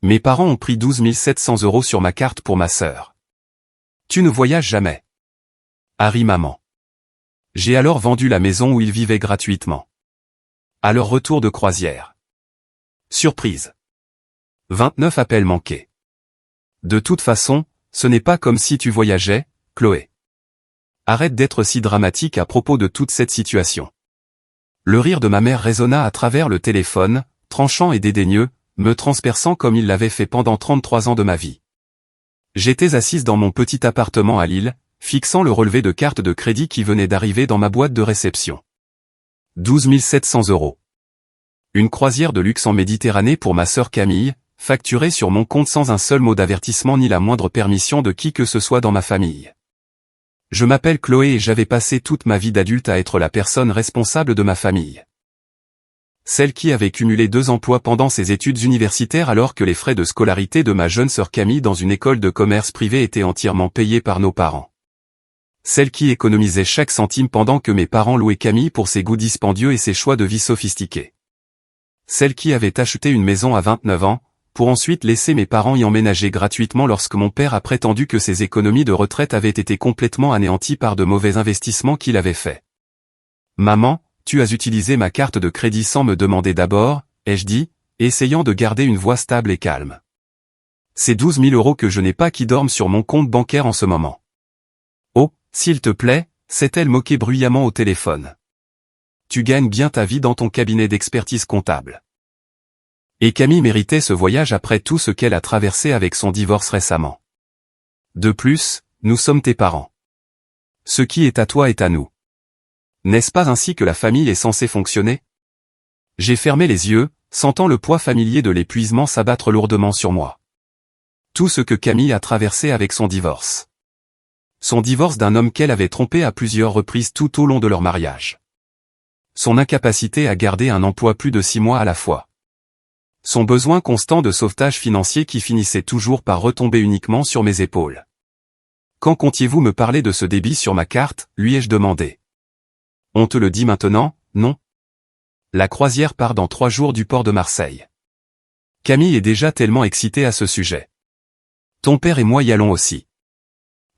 Mes parents ont pris 12 700 € sur ma carte pour ma sœur. Tu ne voyages jamais. Harry maman. J'ai alors vendu la maison où ils vivaient gratuitement. À leur retour de croisière. Surprise. 29 appels manqués. De toute façon, ce n'est pas comme si tu voyageais, Chloé. Arrête d'être si dramatique à propos de toute cette situation. Le rire de ma mère résonna à travers le téléphone, tranchant et dédaigneux, me transperçant comme il l'avait fait pendant 33 ans de ma vie. J'étais assise dans mon petit appartement à Lille, fixant le relevé de carte de crédit qui venait d'arriver dans ma boîte de réception. 12 700 €. Une croisière de luxe en Méditerranée pour ma sœur Camille, facturée sur mon compte sans un seul mot d'avertissement ni la moindre permission de qui que ce soit dans ma famille. Je m'appelle Chloé et j'avais passé toute ma vie d'adulte à être la personne responsable de ma famille. Celle qui avait cumulé 2 emplois pendant ses études universitaires alors que les frais de scolarité de ma jeune sœur Camille dans une école de commerce privée étaient entièrement payés par nos parents. Celle qui économisait chaque centime pendant que mes parents louaient Camille pour ses goûts dispendieux et ses choix de vie sophistiqués. Celle qui avait acheté une maison à 29 ans, pour ensuite laisser mes parents y emménager gratuitement lorsque mon père a prétendu que ses économies de retraite avaient été complètement anéanties par de mauvais investissements qu'il avait faits. Maman, tu as utilisé ma carte de crédit sans me demander d'abord, ai-je dit, essayant de garder une voix stable et calme. C'est 12 000 € que je n'ai pas qui dorment sur mon compte bancaire en ce moment. Oh, s'il te plaît, s'est-elle moquée bruyamment au téléphone. Tu gagnes bien ta vie dans ton cabinet d'expertise comptable. Et Camille méritait ce voyage après tout ce qu'elle a traversé avec son divorce récemment. De plus, nous sommes tes parents. Ce qui est à toi est à nous. N'est-ce pas ainsi que la famille est censée fonctionner? J'ai fermé les yeux, sentant le poids familier de l'épuisement s'abattre lourdement sur moi. Tout ce que Camille a traversé avec son divorce. Son divorce d'un homme qu'elle avait trompé à plusieurs reprises tout au long de leur mariage. Son incapacité à garder un emploi plus de 6 mois à la fois. Son besoin constant de sauvetage financier qui finissait toujours par retomber uniquement sur mes épaules. Quand comptiez-vous me parler de ce débit sur ma carte, lui ai-je demandé. On te le dit maintenant, non? La croisière part dans 3 jours du port de Marseille. Camille est déjà tellement excitée à ce sujet. Ton père et moi y allons aussi.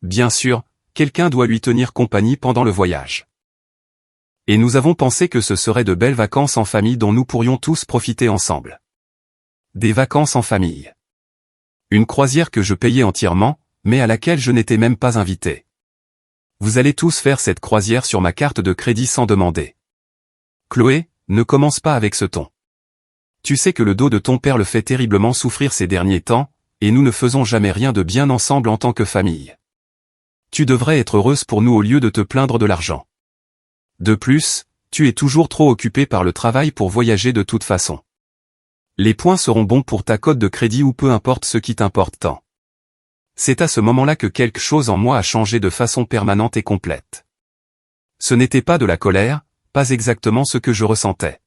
Bien sûr, quelqu'un doit lui tenir compagnie pendant le voyage. Et nous avons pensé que ce seraient de belles vacances en famille dont nous pourrions tous profiter ensemble. Des vacances en famille. Une croisière que je payais entièrement, mais à laquelle je n'étais même pas invité. Vous allez tous faire cette croisière sur ma carte de crédit sans demander. Chloé, ne commence pas avec ce ton. Tu sais que le dos de ton père le fait terriblement souffrir ces derniers temps, et nous ne faisons jamais rien de bien ensemble en tant que famille. Tu devrais être heureuse pour nous au lieu de te plaindre de l'argent. De plus, tu es toujours trop occupée par le travail pour voyager de toute façon. Les points seront bons pour ta cote de crédit ou peu importe ce qui t'importe tant. C'est à ce moment-là que quelque chose en moi a changé de façon permanente et complète. Ce n'était pas de la colère, pas exactement ce que je ressentais.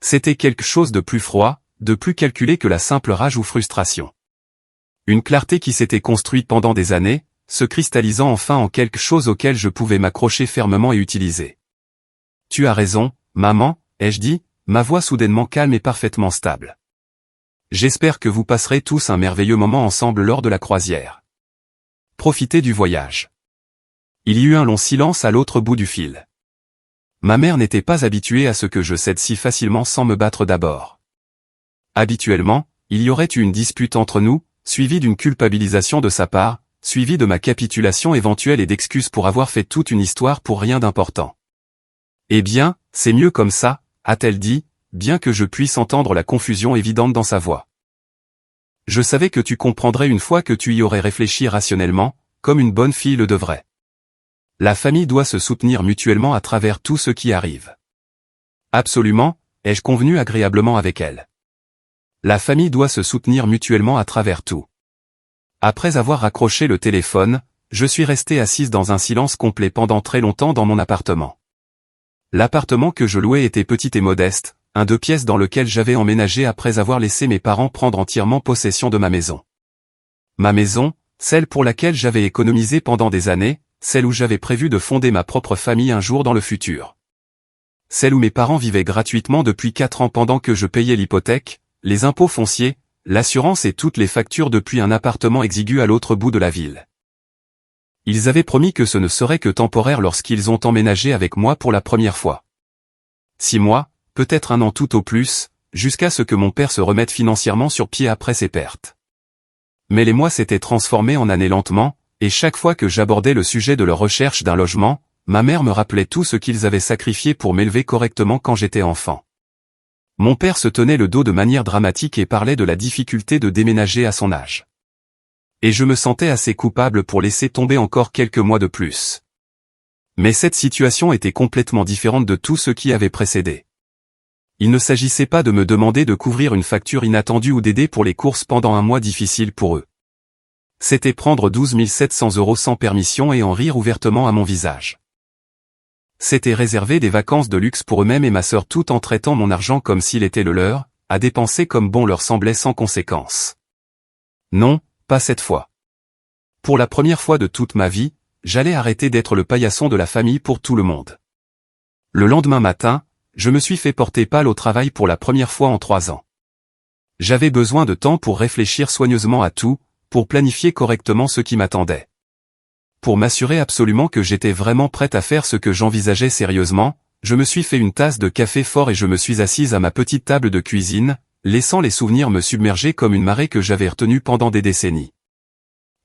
C'était quelque chose de plus froid, de plus calculé que la simple rage ou frustration. Une clarté qui s'était construite pendant des années, se cristallisant enfin en quelque chose auquel je pouvais m'accrocher fermement et utiliser. Tu as raison, maman, ai-je dit, ma voix soudainement calme et parfaitement stable. J'espère que vous passerez tous un merveilleux moment ensemble lors de la croisière. Profitez du voyage. Il y eut un long silence à l'autre bout du fil. Ma mère n'était pas habituée à ce que je cède si facilement sans me battre d'abord. Habituellement, il y aurait eu une dispute entre nous, suivie d'une culpabilisation de sa part, suivie de ma capitulation éventuelle et d'excuses pour avoir fait toute une histoire pour rien d'important. Eh bien, c'est mieux comme ça, a-t-elle dit, bien que je puisse entendre la confusion évidente dans sa voix. Je savais que tu comprendrais une fois que tu y aurais réfléchi rationnellement, comme une bonne fille le devrait. La famille doit se soutenir mutuellement à travers tout ce qui arrive. Absolument, ai-je convenu agréablement avec elle. La famille doit se soutenir mutuellement à travers tout. Après avoir raccroché le téléphone, je suis resté assise dans un silence complet pendant très longtemps dans mon appartement. L'appartement que je louais était petit et modeste, un 2 pièces dans lequel j'avais emménagé après avoir laissé mes parents prendre entièrement possession de ma maison. Ma maison, celle pour laquelle j'avais économisé pendant des années, celle où j'avais prévu de fonder ma propre famille un jour dans le futur. Celle où mes parents vivaient gratuitement depuis 4 ans pendant que je payais l'hypothèque, les impôts fonciers, l'assurance et toutes les factures depuis un appartement exigu à l'autre bout de la ville. Ils avaient promis que ce ne serait que temporaire lorsqu'ils ont emménagé avec moi pour la première fois. 6 mois, peut-être 1 an tout au plus, jusqu'à ce que mon père se remette financièrement sur pied après ses pertes. Mais les mois s'étaient transformés en années lentement, et chaque fois que j'abordais le sujet de leur recherche d'un logement, ma mère me rappelait tout ce qu'ils avaient sacrifié pour m'élever correctement quand j'étais enfant. Mon père se tenait le dos de manière dramatique et parlait de la difficulté de déménager à son âge. Et je me sentais assez coupable pour laisser tomber encore quelques mois de plus. Mais cette situation était complètement différente de tout ce qui avait précédé. Il ne s'agissait pas de me demander de couvrir une facture inattendue ou d'aider pour les courses pendant un mois difficile pour eux. C'était prendre 12 700 € sans permission et en rire ouvertement à mon visage. C'était réserver des vacances de luxe pour eux-mêmes et ma sœur tout en traitant mon argent comme s'il était le leur, à dépenser comme bon leur semblait sans conséquence. Non, pas cette fois. Pour la première fois de toute ma vie, j'allais arrêter d'être le paillasson de la famille pour tout le monde. Le lendemain matin, je me suis fait porter pâle au travail pour la première fois en 3 ans. J'avais besoin de temps pour réfléchir soigneusement à tout, pour planifier correctement ce qui m'attendait. Pour m'assurer absolument que j'étais vraiment prête à faire ce que j'envisageais sérieusement, je me suis fait une tasse de café fort et je me suis assise à ma petite table de cuisine, laissant les souvenirs me submerger comme une marée que j'avais retenue pendant des décennies.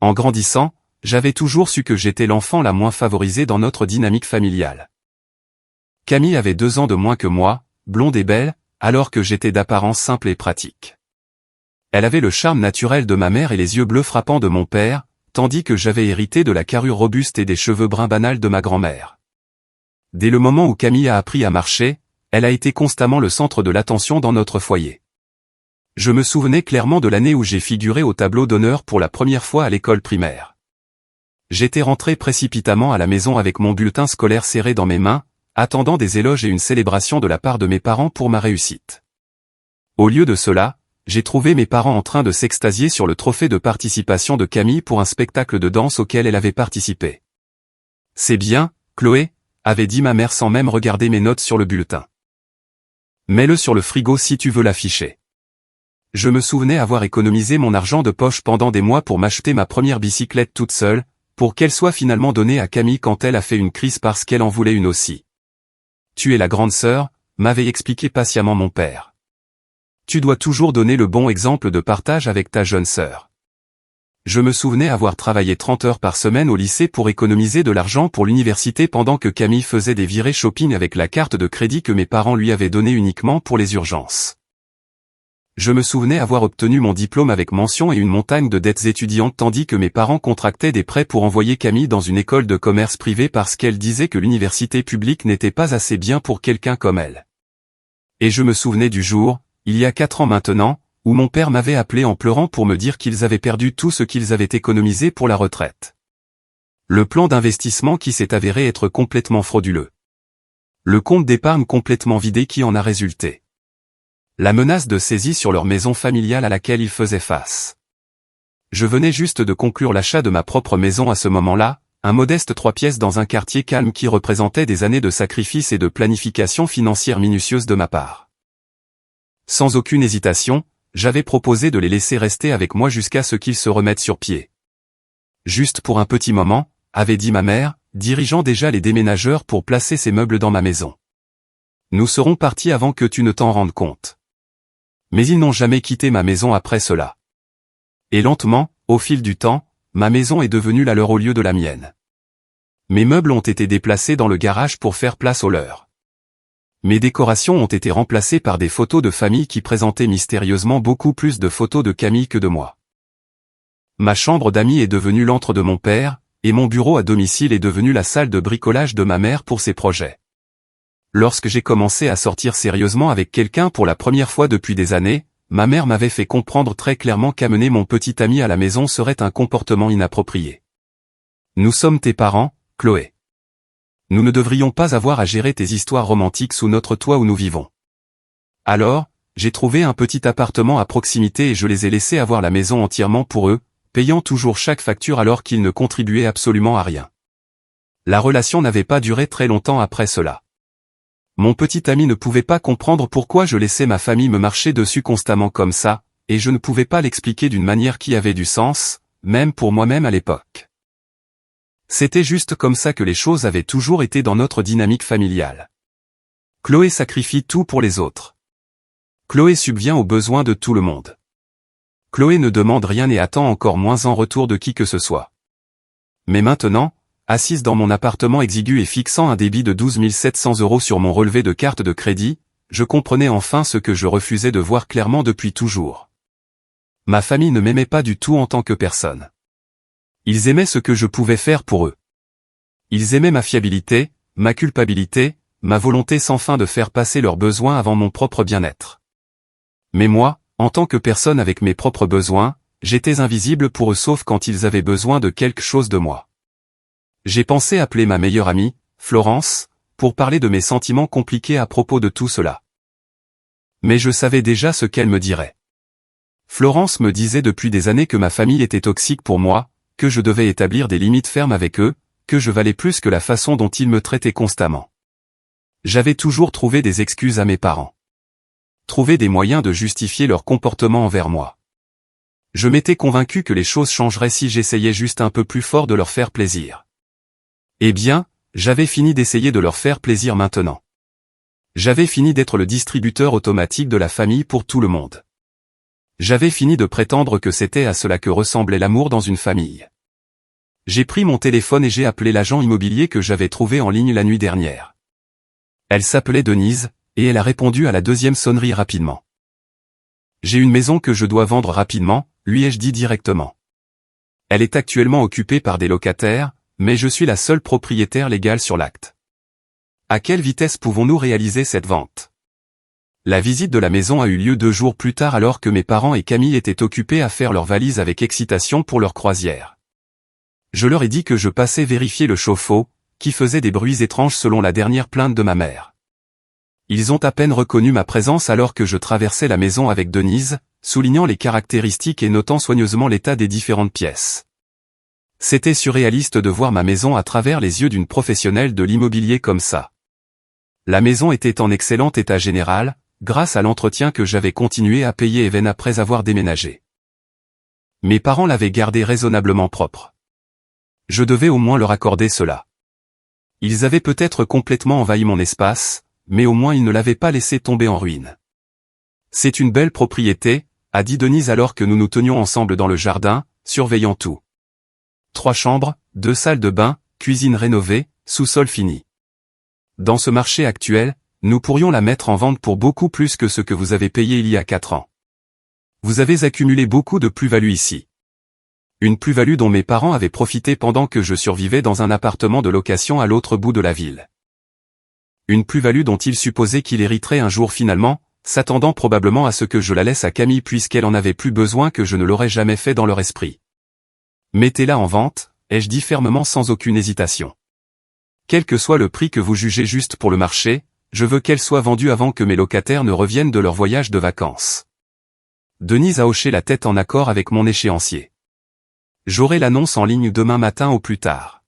En grandissant, j'avais toujours su que j'étais l'enfant la moins favorisée dans notre dynamique familiale. Camille avait 2 ans de moins que moi, blonde et belle, alors que j'étais d'apparence simple et pratique. Elle avait le charme naturel de ma mère et les yeux bleus frappants de mon père, tandis que j'avais hérité de la carrure robuste et des cheveux bruns banals de ma grand-mère. Dès le moment où Camille a appris à marcher, elle a été constamment le centre de l'attention dans notre foyer. Je me souvenais clairement de l'année où j'ai figuré au tableau d'honneur pour la première fois à l'école primaire. J'étais rentré précipitamment à la maison avec mon bulletin scolaire serré dans mes mains, attendant des éloges et une célébration de la part de mes parents pour ma réussite. Au lieu de cela, j'ai trouvé mes parents en train de s'extasier sur le trophée de participation de Camille pour un spectacle de danse auquel elle avait participé. « C'est bien, Chloé », avait dit ma mère sans même regarder mes notes sur le bulletin. « Mets-le sur le frigo si tu veux l'afficher. » Je me souvenais avoir économisé mon argent de poche pendant des mois pour m'acheter ma première bicyclette toute seule, pour qu'elle soit finalement donnée à Camille quand elle a fait une crise parce qu'elle en voulait une aussi. « Tu es la grande sœur », m'avait expliqué patiemment mon père. « Tu dois toujours donner le bon exemple de partage avec ta jeune sœur. » Je me souvenais avoir travaillé 30 heures par semaine au lycée pour économiser de l'argent pour l'université pendant que Camille faisait des virées shopping avec la carte de crédit que mes parents lui avaient donnée uniquement pour les urgences. Je me souvenais avoir obtenu mon diplôme avec mention et une montagne de dettes étudiantes tandis que mes parents contractaient des prêts pour envoyer Camille dans une école de commerce privée parce qu'elle disait que l'université publique n'était pas assez bien pour quelqu'un comme elle. Et je me souvenais du jour, il y a 4 ans maintenant, où mon père m'avait appelé en pleurant pour me dire qu'ils avaient perdu tout ce qu'ils avaient économisé pour la retraite. Le plan d'investissement qui s'est avéré être complètement frauduleux. Le compte d'épargne complètement vidé qui en a résulté. La menace de saisie sur leur maison familiale à laquelle ils faisaient face. Je venais juste de conclure l'achat de ma propre maison à ce moment-là, un modeste 3 pièces dans un quartier calme qui représentait des années de sacrifice et de planification financière minutieuse de ma part. Sans aucune hésitation, j'avais proposé de les laisser rester avec moi jusqu'à ce qu'ils se remettent sur pied. Juste pour un petit moment, avait dit ma mère, dirigeant déjà les déménageurs pour placer ces meubles dans ma maison. Nous serons partis avant que tu ne t'en rendes compte. Mais ils n'ont jamais quitté ma maison après cela. Et lentement, au fil du temps, ma maison est devenue la leur au lieu de la mienne. Mes meubles ont été déplacés dans le garage pour faire place aux leurs. Mes décorations ont été remplacées par des photos de famille qui présentaient mystérieusement beaucoup plus de photos de Camille que de moi. Ma chambre d'amis est devenue l'antre de mon père, et mon bureau à domicile est devenu la salle de bricolage de ma mère pour ses projets. Lorsque j'ai commencé à sortir sérieusement avec quelqu'un pour la première fois depuis des années, ma mère m'avait fait comprendre très clairement qu'amener mon petit ami à la maison serait un comportement inapproprié. Nous sommes tes parents, Chloé. Nous ne devrions pas avoir à gérer tes histoires romantiques sous notre toit où nous vivons. Alors, j'ai trouvé un petit appartement à proximité et je les ai laissés avoir la maison entièrement pour eux, payant toujours chaque facture alors qu'ils ne contribuaient absolument à rien. La relation n'avait pas duré très longtemps après cela. Mon petit ami ne pouvait pas comprendre pourquoi je laissais ma famille me marcher dessus constamment comme ça, et je ne pouvais pas l'expliquer d'une manière qui avait du sens, même pour moi-même à l'époque. C'était juste comme ça que les choses avaient toujours été dans notre dynamique familiale. Chloé sacrifie tout pour les autres. Chloé subvient aux besoins de tout le monde. Chloé ne demande rien et attend encore moins en retour de qui que ce soit. Mais maintenant, assise dans mon appartement exigu et fixant un débit de 12 700 € sur mon relevé de carte de crédit, je comprenais enfin ce que je refusais de voir clairement depuis toujours. Ma famille ne m'aimait pas du tout en tant que personne. Ils aimaient ce que je pouvais faire pour eux. Ils aimaient ma fiabilité, ma culpabilité, ma volonté sans fin de faire passer leurs besoins avant mon propre bien-être. Mais moi, en tant que personne avec mes propres besoins, j'étais invisible pour eux sauf quand ils avaient besoin de quelque chose de moi. J'ai pensé appeler ma meilleure amie, Florence, pour parler de mes sentiments compliqués à propos de tout cela. Mais je savais déjà ce qu'elle me dirait. Florence me disait depuis des années que ma famille était toxique pour moi, que je devais établir des limites fermes avec eux, que je valais plus que la façon dont ils me traitaient constamment. J'avais toujours trouvé des excuses à mes parents. Trouvé des moyens de justifier leur comportement envers moi. Je m'étais convaincu que les choses changeraient si j'essayais juste un peu plus fort de leur faire plaisir. Eh bien, j'avais fini d'essayer de leur faire plaisir maintenant. J'avais fini d'être le distributeur automatique de la famille pour tout le monde. J'avais fini de prétendre que c'était à cela que ressemblait l'amour dans une famille. J'ai pris mon téléphone et j'ai appelé l'agent immobilier que j'avais trouvé en ligne la nuit dernière. Elle s'appelait Denise, et elle a répondu à la deuxième sonnerie rapidement. J'ai une maison que je dois vendre rapidement, lui ai-je dit directement. Elle est actuellement occupée par des locataires, mais je suis la seule propriétaire légale sur l'acte. À quelle vitesse pouvons-nous réaliser cette vente? La visite de la maison a eu lieu 2 jours plus tard alors que mes parents et Camille étaient occupés à faire leurs valises avec excitation pour leur croisière. Je leur ai dit que je passais vérifier le chauffe-eau, qui faisait des bruits étranges selon la dernière plainte de ma mère. Ils ont à peine reconnu ma présence alors que je traversais la maison avec Denise, soulignant les caractéristiques et notant soigneusement l'état des différentes pièces. C'était surréaliste de voir ma maison à travers les yeux d'une professionnelle de l'immobilier comme ça. La maison était en excellent état général, grâce à l'entretien que j'avais continué à payer even après avoir déménagé. Mes parents l'avaient gardée raisonnablement propre. Je devais au moins leur accorder cela. Ils avaient peut-être complètement envahi mon espace, mais au moins ils ne l'avaient pas laissé tomber en ruine. C'est une belle propriété, a dit Denise alors que nous nous tenions ensemble dans le jardin, surveillant tout. 3 chambres, 2 salles de bain, cuisine rénovée, sous-sol fini. Dans ce marché actuel, nous pourrions la mettre en vente pour beaucoup plus que ce que vous avez payé il y a 4 ans. Vous avez accumulé beaucoup de plus-value ici. Une plus-value dont mes parents avaient profité pendant que je survivais dans un appartement de location à l'autre bout de la ville. Une plus-value dont ils supposaient qu'il hériterait un jour finalement, s'attendant probablement à ce que je la laisse à Camille puisqu'elle en avait plus besoin que je ne l'aurais jamais fait dans leur esprit. Mettez-la en vente, ai-je dit fermement sans aucune hésitation. Quel que soit le prix que vous jugez juste pour le marché, je veux qu'elle soit vendue avant que mes locataires ne reviennent de leur voyage de vacances. Denise a hoché la tête en accord avec mon échéancier. J'aurai l'annonce en ligne demain matin au plus tard.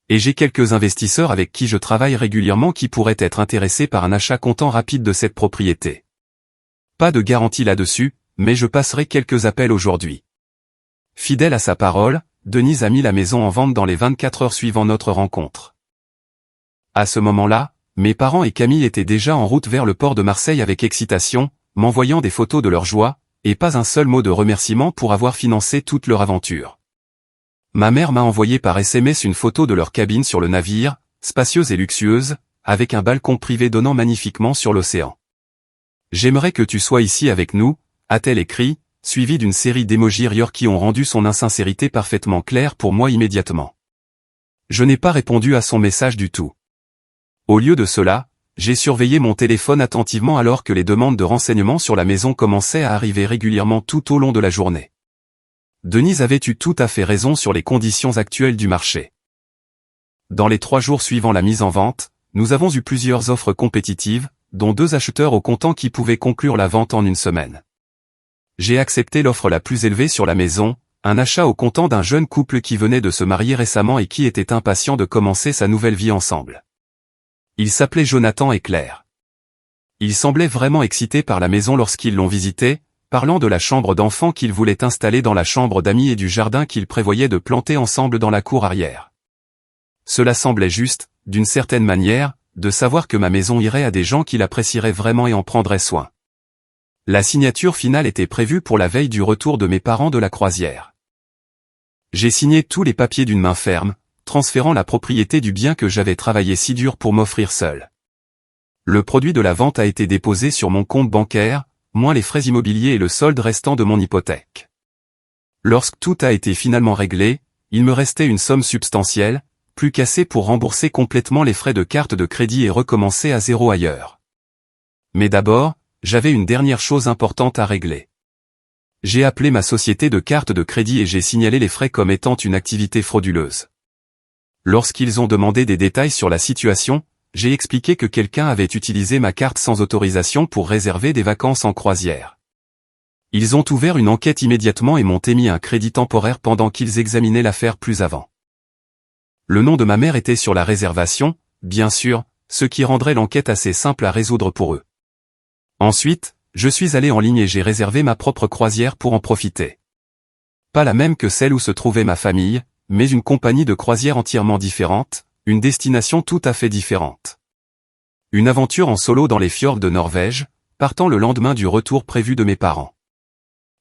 Et j'ai quelques investisseurs avec qui je travaille régulièrement qui pourraient être intéressés par un achat comptant rapide de cette propriété. Pas de garantie là-dessus, mais je passerai quelques appels aujourd'hui. Fidèle à sa parole, Denise a mis la maison en vente dans les 24 heures suivant notre rencontre. À ce moment-là, mes parents et Camille étaient déjà en route vers le port de Marseille avec excitation, m'envoyant des photos de leur joie, et pas un seul mot de remerciement pour avoir financé toute leur aventure. Ma mère m'a envoyé par SMS une photo de leur cabine sur le navire, spacieuse et luxueuse, avec un balcon privé donnant magnifiquement sur l'océan. « J'aimerais que tu sois ici avec nous », a-t-elle écrit, suivi d'une série d'émojis rire qui ont rendu son insincérité parfaitement claire pour moi immédiatement. Je n'ai pas répondu à son message du tout. Au lieu de cela, j'ai surveillé mon téléphone attentivement alors que les demandes de renseignements sur la maison commençaient à arriver régulièrement tout au long de la journée. Denise avait eu tout à fait raison sur les conditions actuelles du marché. Dans les 3 jours suivant la mise en vente, nous avons eu plusieurs offres compétitives, dont 2 acheteurs au comptant qui pouvaient conclure la vente en une semaine. J'ai accepté l'offre la plus élevée sur la maison, un achat au comptant d'un jeune couple qui venait de se marier récemment et qui était impatient de commencer sa nouvelle vie ensemble. Ils s'appelaient Jonathan et Claire. Ils semblaient vraiment excités par la maison lorsqu'ils l'ont visitée, parlant de la chambre d'enfant qu'il voulait installer dans la chambre d'amis et du jardin qu'il prévoyait de planter ensemble dans la cour arrière. Cela semblait juste, d'une certaine manière, de savoir que ma maison irait à des gens qui l'apprécieraient vraiment et en prendraient soin. La signature finale était prévue pour la veille du retour de mes parents de la croisière. J'ai signé tous les papiers d'une main ferme, transférant la propriété du bien que j'avais travaillé si dur pour m'offrir seul. Le produit de la vente a été déposé sur mon compte bancaire, moins les frais immobiliers et le solde restant de mon hypothèque. Lorsque tout a été finalement réglé, il me restait une somme substantielle, plus qu'assez pour rembourser complètement les frais de carte de crédit et recommencer à zéro ailleurs. Mais d'abord, j'avais une dernière chose importante à régler. J'ai appelé ma société de carte de crédit et j'ai signalé les frais comme étant une activité frauduleuse. Lorsqu'ils ont demandé des détails sur la situation, j'ai expliqué que quelqu'un avait utilisé ma carte sans autorisation pour réserver des vacances en croisière. Ils ont ouvert une enquête immédiatement et m'ont émis un crédit temporaire pendant qu'ils examinaient l'affaire plus avant. Le nom de ma mère était sur la réservation, bien sûr, ce qui rendrait l'enquête assez simple à résoudre pour eux. Ensuite, je suis allé en ligne et j'ai réservé ma propre croisière pour en profiter. Pas la même que celle où se trouvait ma famille, mais une compagnie de croisière entièrement différente, une destination tout à fait différente. Une aventure en solo dans les fjords de Norvège, partant le lendemain du retour prévu de mes parents.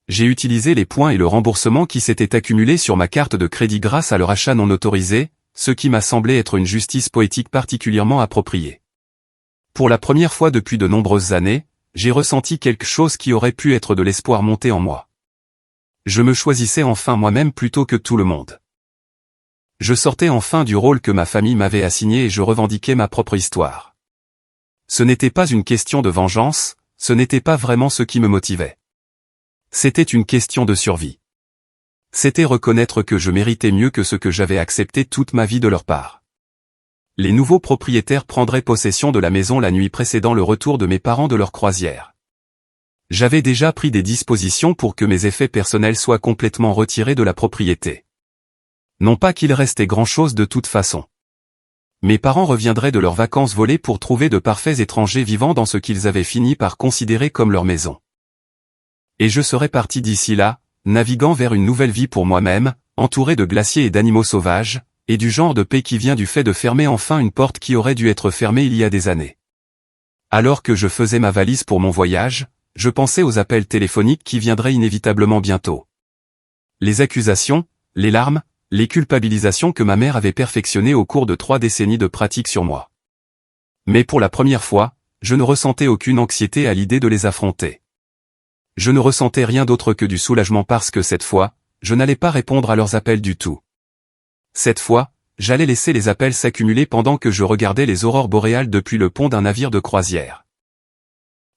J'ai utilisé les points et le remboursement qui s'étaient accumulés sur ma carte de crédit grâce à leur achat non autorisé, ce qui m'a semblé être une justice poétique particulièrement appropriée. Pour la première fois depuis de nombreuses années, j'ai ressenti quelque chose qui aurait pu être de l'espoir monter en moi. Je me choisissais enfin moi-même plutôt que tout le monde. Je sortais enfin du rôle que ma famille m'avait assigné et je revendiquais ma propre histoire. Ce n'était pas une question de vengeance, ce n'était pas vraiment ce qui me motivait. C'était une question de survie. C'était reconnaître que je méritais mieux que ce que j'avais accepté toute ma vie de leur part. Les nouveaux propriétaires prendraient possession de la maison la nuit précédant le retour de mes parents de leur croisière. J'avais déjà pris des dispositions pour que mes effets personnels soient complètement retirés de la propriété. Non pas qu'il restait grand-chose de toute façon. Mes parents reviendraient de leurs vacances volées pour trouver de parfaits étrangers vivant dans ce qu'ils avaient fini par considérer comme leur maison. Et je serais parti d'ici là, naviguant vers une nouvelle vie pour moi-même, entouré de glaciers et d'animaux sauvages, et du genre de paix qui vient du fait de fermer enfin une porte qui aurait dû être fermée il y a des années. Alors que je faisais ma valise pour mon voyage, je pensais aux appels téléphoniques qui viendraient inévitablement bientôt. Les accusations, les larmes, les culpabilisations que ma mère avait perfectionnées au cours de 3 décennies de pratique sur moi. Mais pour la première fois, je ne ressentais aucune anxiété à l'idée de les affronter. Je ne ressentais rien d'autre que du soulagement parce que cette fois, je n'allais pas répondre à leurs appels du tout. Cette fois, j'allais laisser les appels s'accumuler pendant que je regardais les aurores boréales depuis le pont d'un navire de croisière.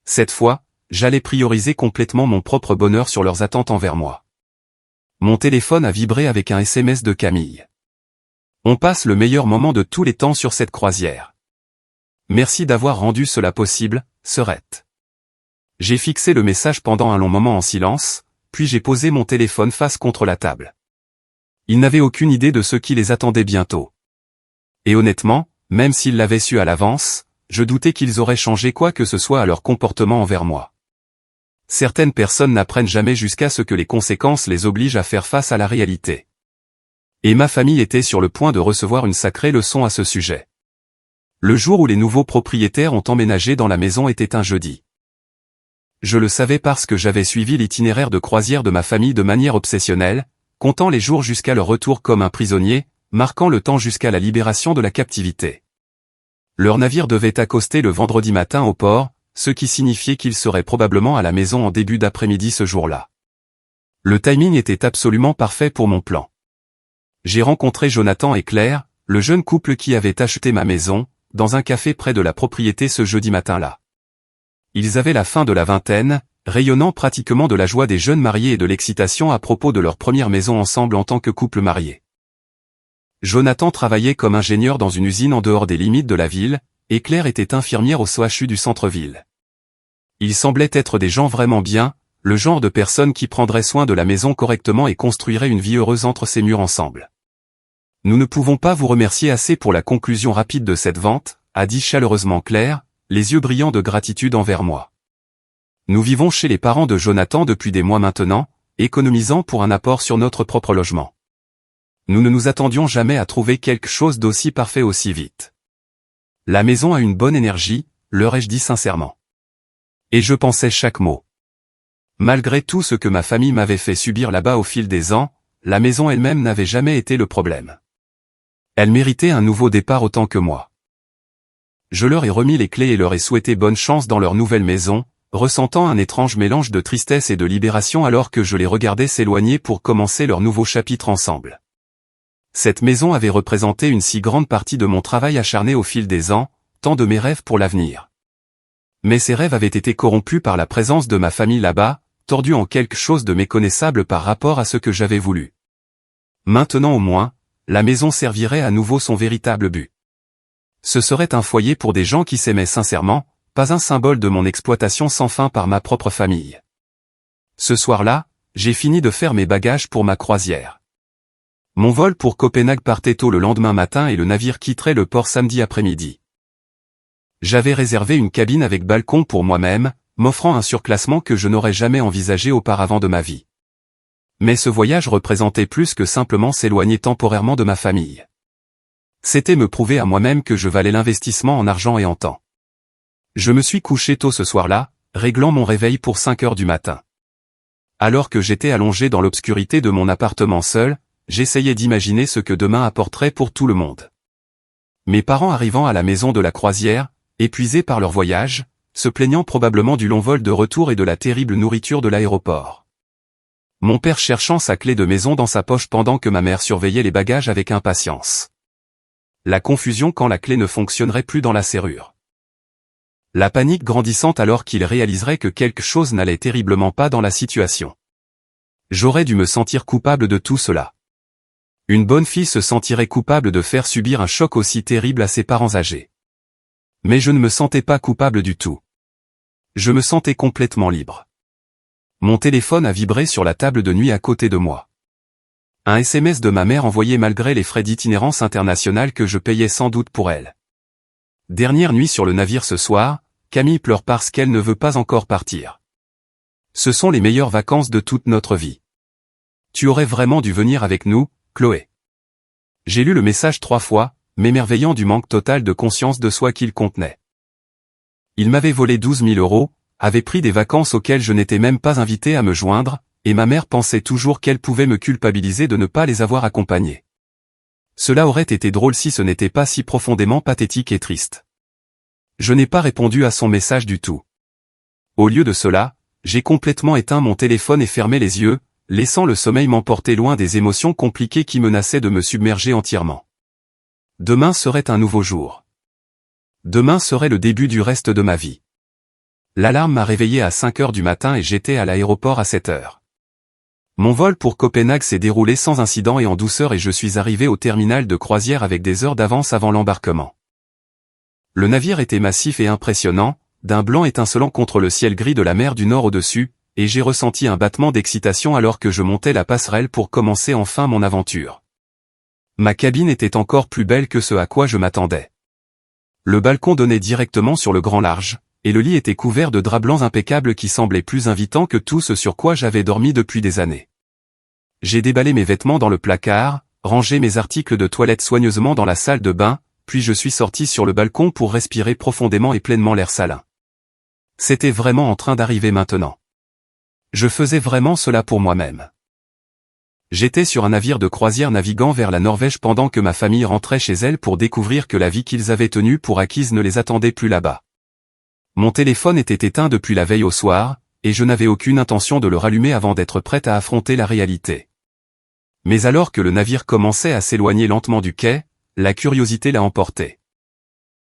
Cette fois, j'allais prioriser complètement mon propre bonheur sur leurs attentes envers moi. Mon téléphone a vibré avec un SMS de Camille. On passe le meilleur moment de tous les temps sur cette croisière. Merci d'avoir rendu cela possible, Serette. J'ai fixé le message pendant un long moment en silence, puis j'ai posé mon téléphone face contre la table. Ils n'avaient aucune idée de ce qui les attendait bientôt. Et honnêtement, même s'ils l'avaient su à l'avance, je doutais qu'ils auraient changé quoi que ce soit à leur comportement envers moi. Certaines personnes n'apprennent jamais jusqu'à ce que les conséquences les obligent à faire face à la réalité. Et ma famille était sur le point de recevoir une sacrée leçon à ce sujet. Le jour où les nouveaux propriétaires ont emménagé dans la maison était un jeudi. Je le savais parce que j'avais suivi l'itinéraire de croisière de ma famille de manière obsessionnelle, comptant les jours jusqu'à leur retour comme un prisonnier, marquant le temps jusqu'à la libération de la captivité. Leur navire devait accoster le vendredi matin au port, ce qui signifiait qu'ils seraient probablement à la maison en début d'après-midi ce jour-là. Le timing était absolument parfait pour mon plan. J'ai rencontré Jonathan et Claire, le jeune couple qui avait acheté ma maison, dans un café près de la propriété ce jeudi matin-là. Ils avaient la fin de la vingtaine, rayonnant pratiquement de la joie des jeunes mariés et de l'excitation à propos de leur première maison ensemble en tant que couple marié. Jonathan travaillait comme ingénieur dans une usine en dehors des limites de la ville, et Claire était infirmière au CHU du centre-ville. Ils semblaient être des gens vraiment bien, le genre de personnes qui prendraient soin de la maison correctement et construiraient une vie heureuse entre ces murs ensemble. Nous ne pouvons pas vous remercier assez pour la conclusion rapide de cette vente, a dit chaleureusement Claire, les yeux brillants de gratitude envers moi. Nous vivons chez les parents de Jonathan depuis des mois maintenant, économisant pour un apport sur notre propre logement. Nous ne nous attendions jamais à trouver quelque chose d'aussi parfait aussi vite. La maison a une bonne énergie, leur ai-je dit sincèrement. Et je pensais chaque mot. Malgré tout ce que ma famille m'avait fait subir là-bas au fil des ans, la maison elle-même n'avait jamais été le problème. Elle méritait un nouveau départ autant que moi. Je leur ai remis les clés et leur ai souhaité bonne chance dans leur nouvelle maison, ressentant un étrange mélange de tristesse et de libération alors que je les regardais s'éloigner pour commencer leur nouveau chapitre ensemble. Cette maison avait représenté une si grande partie de mon travail acharné au fil des ans, tant de mes rêves pour l'avenir. Mais ces rêves avaient été corrompus par la présence de ma famille là-bas, tordus en quelque chose de méconnaissable par rapport à ce que j'avais voulu. Maintenant au moins, la maison servirait à nouveau son véritable but. Ce serait un foyer pour des gens qui s'aimaient sincèrement, pas un symbole de mon exploitation sans fin par ma propre famille. Ce soir-là, j'ai fini de faire mes bagages pour ma croisière. Mon vol pour Copenhague partait tôt le lendemain matin et le navire quitterait le port samedi après-midi. J'avais réservé une cabine avec balcon pour moi-même, m'offrant un surclassement que je n'aurais jamais envisagé auparavant de ma vie. Mais ce voyage représentait plus que simplement s'éloigner temporairement de ma famille. C'était me prouver à moi-même que je valais l'investissement en argent et en temps. Je me suis couché tôt ce soir-là, réglant mon réveil pour 5 heures du matin. Alors que j'étais allongé dans l'obscurité de mon appartement seul, j'essayais d'imaginer ce que demain apporterait pour tout le monde. Mes parents arrivant à la maison de la croisière, épuisés par leur voyage, se plaignant probablement du long vol de retour et de la terrible nourriture de l'aéroport. Mon père cherchant sa clé de maison dans sa poche pendant que ma mère surveillait les bagages avec impatience. La confusion quand la clé ne fonctionnerait plus dans la serrure. La panique grandissante alors qu'il réaliserait que quelque chose n'allait terriblement pas dans la situation. J'aurais dû me sentir coupable de tout cela. Une bonne fille se sentirait coupable de faire subir un choc aussi terrible à ses parents âgés. Mais je ne me sentais pas coupable du tout. Je me sentais complètement libre. Mon téléphone a vibré sur la table de nuit à côté de moi. Un SMS de ma mère envoyé malgré les frais d'itinérance internationale que je payais sans doute pour elle. Dernière nuit sur le navire ce soir, Camille pleure parce qu'elle ne veut pas encore partir. Ce sont les meilleures vacances de toute notre vie. Tu aurais vraiment dû venir avec nous, Chloé. J'ai lu le message 3 fois, m'émerveillant du manque total de conscience de soi qu'il contenait. Il m'avait volé 12 000 €, avait pris des vacances auxquelles je n'étais même pas invité à me joindre, et ma mère pensait toujours qu'elle pouvait me culpabiliser de ne pas les avoir accompagnés. Cela aurait été drôle si ce n'était pas si profondément pathétique et triste. Je n'ai pas répondu à son message du tout. Au lieu de cela, j'ai complètement éteint mon téléphone et fermé les yeux, laissant le sommeil m'emporter loin des émotions compliquées qui menaçaient de me submerger entièrement. Demain serait un nouveau jour. Demain serait le début du reste de ma vie. L'alarme m'a réveillé à 5 heures du matin et j'étais à l'aéroport à 7 heures. Mon vol pour Copenhague s'est déroulé sans incident et en douceur et je suis arrivé au terminal de croisière avec des heures d'avance avant l'embarquement. Le navire était massif et impressionnant, d'un blanc étincelant contre le ciel gris de la mer du Nord au-dessus, et j'ai ressenti un battement d'excitation alors que je montais la passerelle pour commencer enfin mon aventure. Ma cabine était encore plus belle que ce à quoi je m'attendais. Le balcon donnait directement sur le grand large, et le lit était couvert de draps blancs impeccables qui semblaient plus invitants que tout ce sur quoi j'avais dormi depuis des années. J'ai déballé mes vêtements dans le placard, rangé mes articles de toilette soigneusement dans la salle de bain, puis je suis sorti sur le balcon pour respirer profondément et pleinement l'air salin. C'était vraiment en train d'arriver maintenant. Je faisais vraiment cela pour moi-même. J'étais sur un navire de croisière naviguant vers la Norvège pendant que ma famille rentrait chez elle pour découvrir que la vie qu'ils avaient tenue pour acquise ne les attendait plus là-bas. Mon téléphone était éteint depuis la veille au soir, et je n'avais aucune intention de le rallumer avant d'être prête à affronter la réalité. Mais alors que le navire commençait à s'éloigner lentement du quai, la curiosité l'a emporté.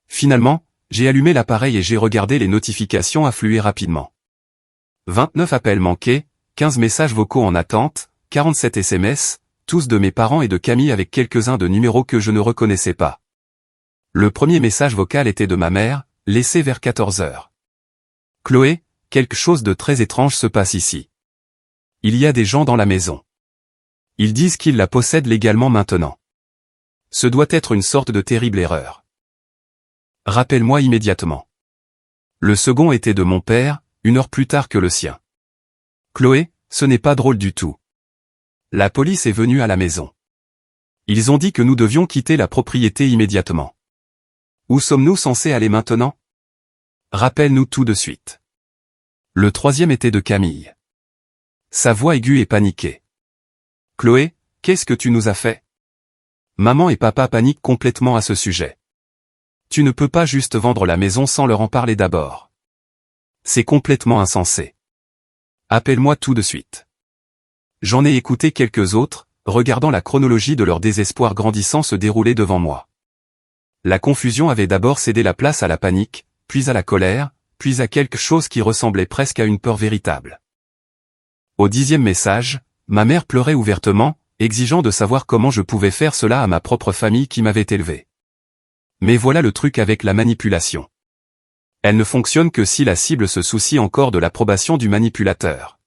Finalement, j'ai allumé l'appareil et j'ai regardé les notifications affluer rapidement. 29 appels manqués, 15 messages vocaux en attente, 47 SMS, tous de mes parents et de Camille avec quelques-uns de numéros que je ne reconnaissais pas. Le premier message vocal était de ma mère, laissé vers 14 heures. Chloé, quelque chose de très étrange se passe ici. Il y a des gens dans la maison. Ils disent qu'ils la possèdent légalement maintenant. Ce doit être une sorte de terrible erreur. Rappelle-moi immédiatement. Le second était de mon père, 1 heure plus tard que le sien. Chloé, ce n'est pas drôle du tout. La police est venue à la maison. Ils ont dit que nous devions quitter la propriété immédiatement. Où sommes-nous censés aller maintenant? Rappelle-nous tout de suite. Le troisième était de Camille. Sa voix aiguë et paniquée. Chloé, qu'est-ce que tu nous as fait? Maman et papa paniquent complètement à ce sujet. Tu ne peux pas juste vendre la maison sans leur en parler d'abord. C'est complètement insensé. Appelle-moi tout de suite. J'en ai écouté quelques autres, regardant la chronologie de leur désespoir grandissant se dérouler devant moi. La confusion avait d'abord cédé la place à la panique, puis à la colère, puis à quelque chose qui ressemblait presque à une peur véritable. Au 10e message, ma mère pleurait ouvertement, exigeant de savoir comment je pouvais faire cela à ma propre famille qui m'avait élevé. Mais voilà le truc avec la manipulation. Elle ne fonctionne que si la cible se soucie encore de l'approbation du manipulateur.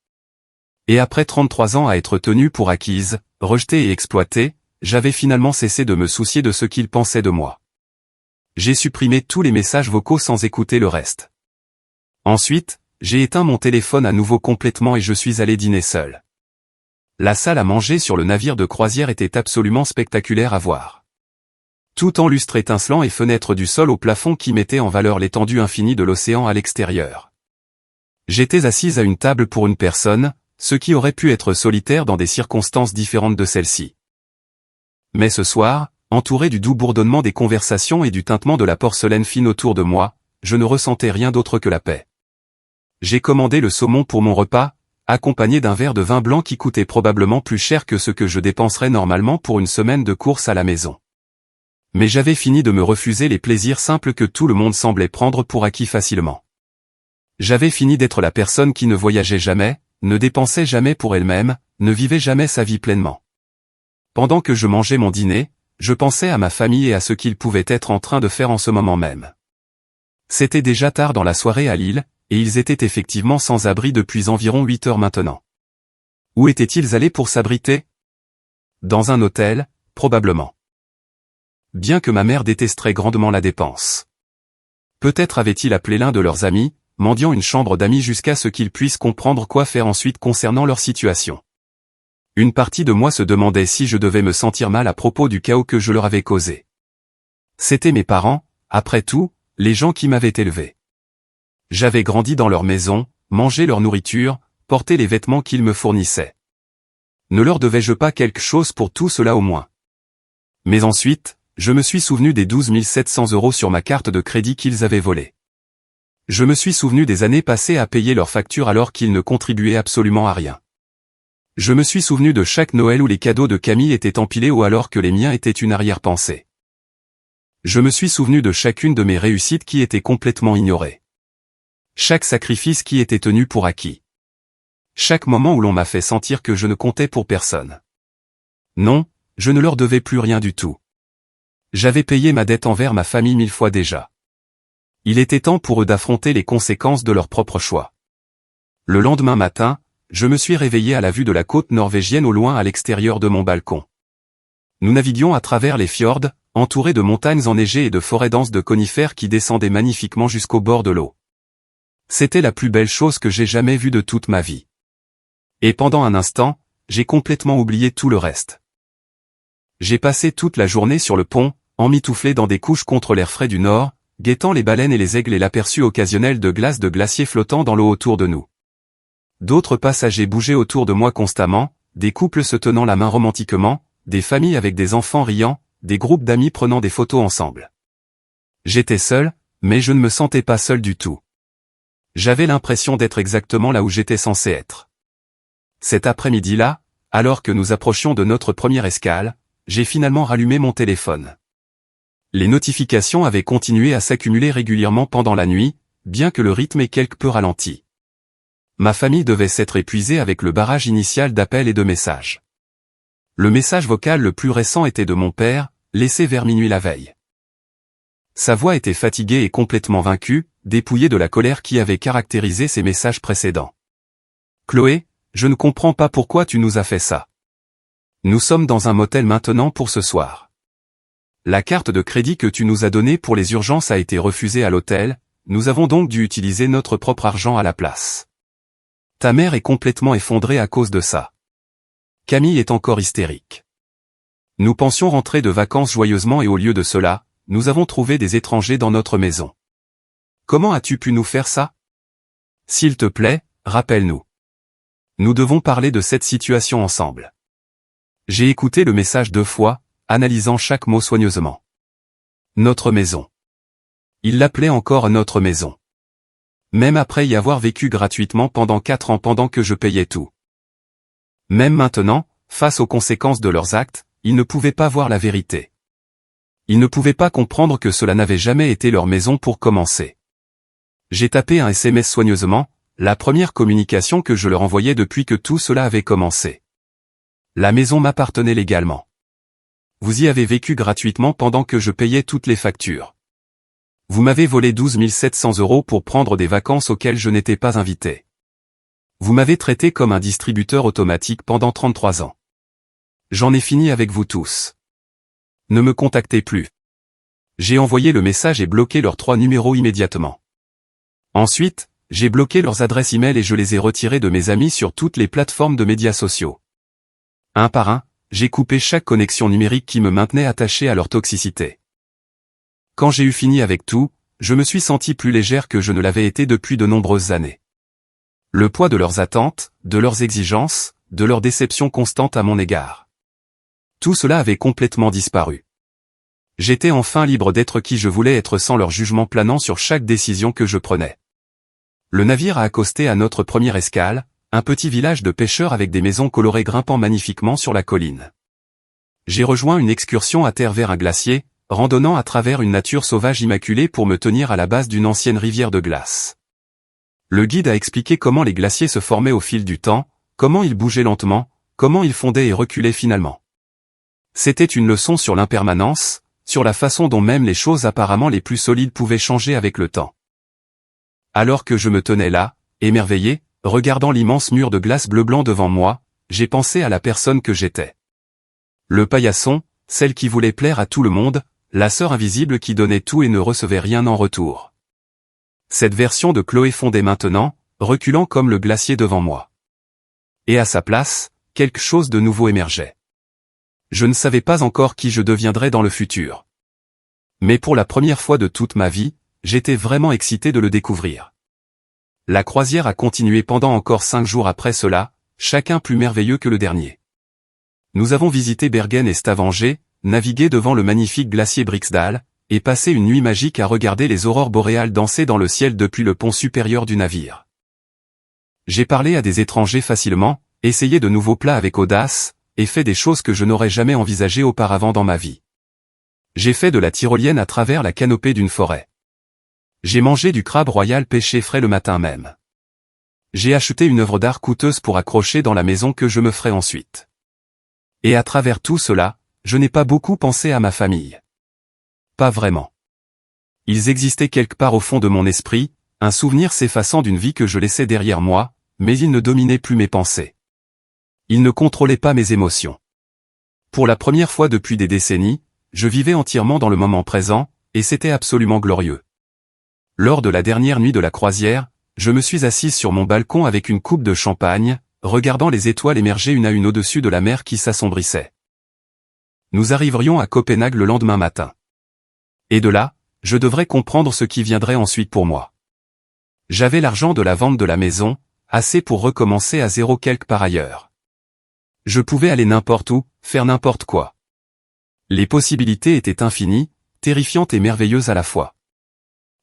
Et après 33 ans à être tenue pour acquise, rejetée et exploitée, j'avais finalement cessé de me soucier de ce qu'ils pensaient de moi. J'ai supprimé tous les messages vocaux sans écouter le reste. Ensuite, j'ai éteint mon téléphone à nouveau complètement et je suis allé dîner seul. La salle à manger sur le navire de croisière était absolument spectaculaire à voir. Tout en lustre étincelant et fenêtres du sol au plafond qui mettaient en valeur l'étendue infinie de l'océan à l'extérieur. J'étais assise à une table pour une personne, ce qui aurait pu être solitaire dans des circonstances différentes de celle-ci. Mais ce soir, entouré du doux bourdonnement des conversations et du tintement de la porcelaine fine autour de moi, je ne ressentais rien d'autre que la paix. J'ai commandé le saumon pour mon repas, accompagné d'un verre de vin blanc qui coûtait probablement plus cher que ce que je dépenserais normalement pour une semaine de course à la maison. Mais j'avais fini de me refuser les plaisirs simples que tout le monde semblait prendre pour acquis facilement. J'avais fini d'être la personne qui ne voyageait jamais, ne dépensait jamais pour elle-même, ne vivait jamais sa vie pleinement. Pendant que je mangeais mon dîner, je pensais à ma famille et à ce qu'ils pouvaient être en train de faire en ce moment même. C'était déjà tard dans la soirée à Lille, et ils étaient effectivement sans abri depuis environ 8 heures maintenant. Où étaient-ils allés pour s'abriter? Dans un hôtel, probablement. Bien que ma mère détesterait grandement la dépense. Peut-être avait-il appelé l'un de leurs amis, mendiant une chambre d'amis jusqu'à ce qu'ils puissent comprendre quoi faire ensuite concernant leur situation. Une partie de moi se demandait si je devais me sentir mal à propos du chaos que je leur avais causé. C'étaient mes parents, après tout, les gens qui m'avaient élevé. J'avais grandi dans leur maison, mangé leur nourriture, porté les vêtements qu'ils me fournissaient. Ne leur devais-je pas quelque chose pour tout cela au moins? Mais ensuite, je me suis souvenu des 12 700 € sur ma carte de crédit qu'ils avaient volés. Je me suis souvenu des années passées à payer leurs factures alors qu'ils ne contribuaient absolument à rien. Je me suis souvenu de chaque Noël où les cadeaux de Camille étaient empilés ou alors que les miens étaient une arrière-pensée. Je me suis souvenu de chacune de mes réussites qui étaient complètement ignorées. Chaque sacrifice qui était tenu pour acquis. Chaque moment où l'on m'a fait sentir que je ne comptais pour personne. Non, je ne leur devais plus rien du tout. J'avais payé ma dette envers ma famille 1000 fois déjà. Il était temps pour eux d'affronter les conséquences de leur propre choix. Le lendemain matin, je me suis réveillé à la vue de la côte norvégienne au loin à l'extérieur de mon balcon. Nous naviguions à travers les fjords, entourés de montagnes enneigées et de forêts denses de conifères qui descendaient magnifiquement jusqu'au bord de l'eau. C'était la plus belle chose que j'ai jamais vue de toute ma vie. Et pendant un instant, j'ai complètement oublié tout le reste. J'ai passé toute la journée sur le pont, emmitouflé dans des couches contre l'air frais du nord, guettant les baleines et les aigles et l'aperçu occasionnel de glaces de glaciers flottant dans l'eau autour de nous. D'autres passagers bougeaient autour de moi constamment, des couples se tenant la main romantiquement, des familles avec des enfants riant, des groupes d'amis prenant des photos ensemble. J'étais seul, mais je ne me sentais pas seul du tout. J'avais l'impression d'être exactement là où j'étais censé être. Cet après-midi-là, alors que nous approchions de notre première escale, j'ai finalement rallumé mon téléphone. Les notifications avaient continué à s'accumuler régulièrement pendant la nuit, bien que le rythme ait quelque peu ralenti. Ma famille devait s'être épuisée avec le barrage initial d'appels et de messages. Le message vocal le plus récent était de mon père, laissé vers minuit la veille. Sa voix était fatiguée et complètement vaincue, dépouillée de la colère qui avait caractérisé ses messages précédents. « Chloé, je ne comprends pas pourquoi tu nous as fait ça. Nous sommes dans un motel maintenant pour ce soir. La carte de crédit que tu nous as donnée pour les urgences a été refusée à l'hôtel, nous avons donc dû utiliser notre propre argent à la place. Ta mère est complètement effondrée à cause de ça. Camille est encore hystérique. Nous pensions rentrer de vacances joyeusement et au lieu de cela, nous avons trouvé des étrangers dans notre maison. Comment as-tu pu nous faire ça? S'il te plaît, rappelle-nous. Nous devons parler de cette situation ensemble. J'ai écouté le message 2 fois, analysant chaque mot soigneusement. Notre maison. Il l'appelait encore notre maison. Même après y avoir vécu gratuitement pendant 4 ans pendant que je payais tout. Même maintenant, face aux conséquences de leurs actes, ils ne pouvaient pas voir la vérité. Ils ne pouvaient pas comprendre que cela n'avait jamais été leur maison pour commencer. J'ai tapé un SMS soigneusement, la première communication que je leur envoyais depuis que tout cela avait commencé. La maison m'appartenait légalement. Vous y avez vécu gratuitement pendant que je payais toutes les factures. Vous m'avez volé 12 700 € pour prendre des vacances auxquelles je n'étais pas invité. Vous m'avez traité comme un distributeur automatique pendant 33 ans. J'en ai fini avec vous tous. Ne me contactez plus. J'ai envoyé le message et bloqué leurs 3 numéros immédiatement. Ensuite, j'ai bloqué leurs adresses e-mail et je les ai retirés de mes amis sur toutes les plateformes de médias sociaux. Un par un, j'ai coupé chaque connexion numérique qui me maintenait attaché à leur toxicité. Quand j'ai eu fini avec tout, je me suis senti plus légère que je ne l'avais été depuis de nombreuses années. Le poids de leurs attentes, de leurs exigences, de leur déception constante à mon égard. Tout cela avait complètement disparu. J'étais enfin libre d'être qui je voulais être sans leur jugement planant sur chaque décision que je prenais. Le navire a accosté à notre première escale, un petit village de pêcheurs avec des maisons colorées grimpant magnifiquement sur la colline. J'ai rejoint une excursion à terre vers un glacier, randonnant à travers une nature sauvage immaculée pour me tenir à la base d'une ancienne rivière de glace. Le guide a expliqué comment les glaciers se formaient au fil du temps, comment ils bougeaient lentement, comment ils fondaient et reculaient finalement. C'était une leçon sur l'impermanence, sur la façon dont même les choses apparemment les plus solides pouvaient changer avec le temps. Alors que je me tenais là, émerveillé, regardant l'immense mur de glace bleu-blanc devant moi, j'ai pensé à la personne que j'étais. Le paillasson, celle qui voulait plaire à tout le monde, la sœur invisible qui donnait tout et ne recevait rien en retour. Cette version de Chloé fondait maintenant, reculant comme le glacier devant moi. Et à sa place, quelque chose de nouveau émergeait. Je ne savais pas encore qui je deviendrais dans le futur. Mais pour la première fois de toute ma vie, j'étais vraiment excité de le découvrir. La croisière a continué pendant encore 5 jours après cela, chacun plus merveilleux que le dernier. Nous avons visité Bergen et Stavanger, navigué devant le magnifique glacier Briksdal, et passé une nuit magique à regarder les aurores boréales danser dans le ciel depuis le pont supérieur du navire. J'ai parlé à des étrangers facilement, essayé de nouveaux plats avec audace, et fait des choses que je n'aurais jamais envisagées auparavant dans ma vie. J'ai fait de la tyrolienne à travers la canopée d'une forêt. J'ai mangé du crabe royal pêché frais le matin même. J'ai acheté une œuvre d'art coûteuse pour accrocher dans la maison que je me ferai ensuite. Et à travers tout cela, je n'ai pas beaucoup pensé à ma famille. Pas vraiment. Ils existaient quelque part au fond de mon esprit, un souvenir s'effaçant d'une vie que je laissais derrière moi, mais ils ne dominaient plus mes pensées. Ils ne contrôlaient pas mes émotions. Pour la première fois depuis des décennies, je vivais entièrement dans le moment présent, et c'était absolument glorieux. Lors de la dernière nuit de la croisière, je me suis assise sur mon balcon avec une coupe de champagne, regardant les étoiles émerger une à une au-dessus de la mer qui s'assombrissait. Nous arriverions à Copenhague le lendemain matin. Et de là, je devrais comprendre ce qui viendrait ensuite pour moi. J'avais l'argent de la vente de la maison, assez pour recommencer à zéro quelque part ailleurs. Je pouvais aller n'importe où, faire n'importe quoi. Les possibilités étaient infinies, terrifiantes et merveilleuses à la fois.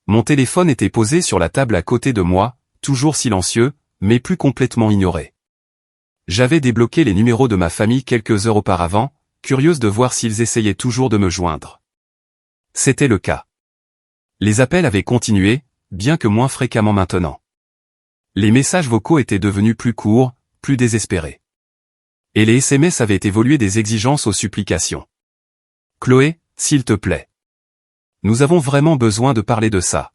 Mon téléphone était posé sur la table à côté de moi, toujours silencieux, mais plus complètement ignoré. J'avais débloqué les numéros de ma famille quelques heures auparavant, curieuse de voir s'ils essayaient toujours de me joindre. C'était le cas. Les appels avaient continué, bien que moins fréquemment maintenant. Les messages vocaux étaient devenus plus courts, plus désespérés. Et les SMS avaient évolué des exigences aux supplications. Chloé, s'il te plaît. Nous avons vraiment besoin de parler de ça.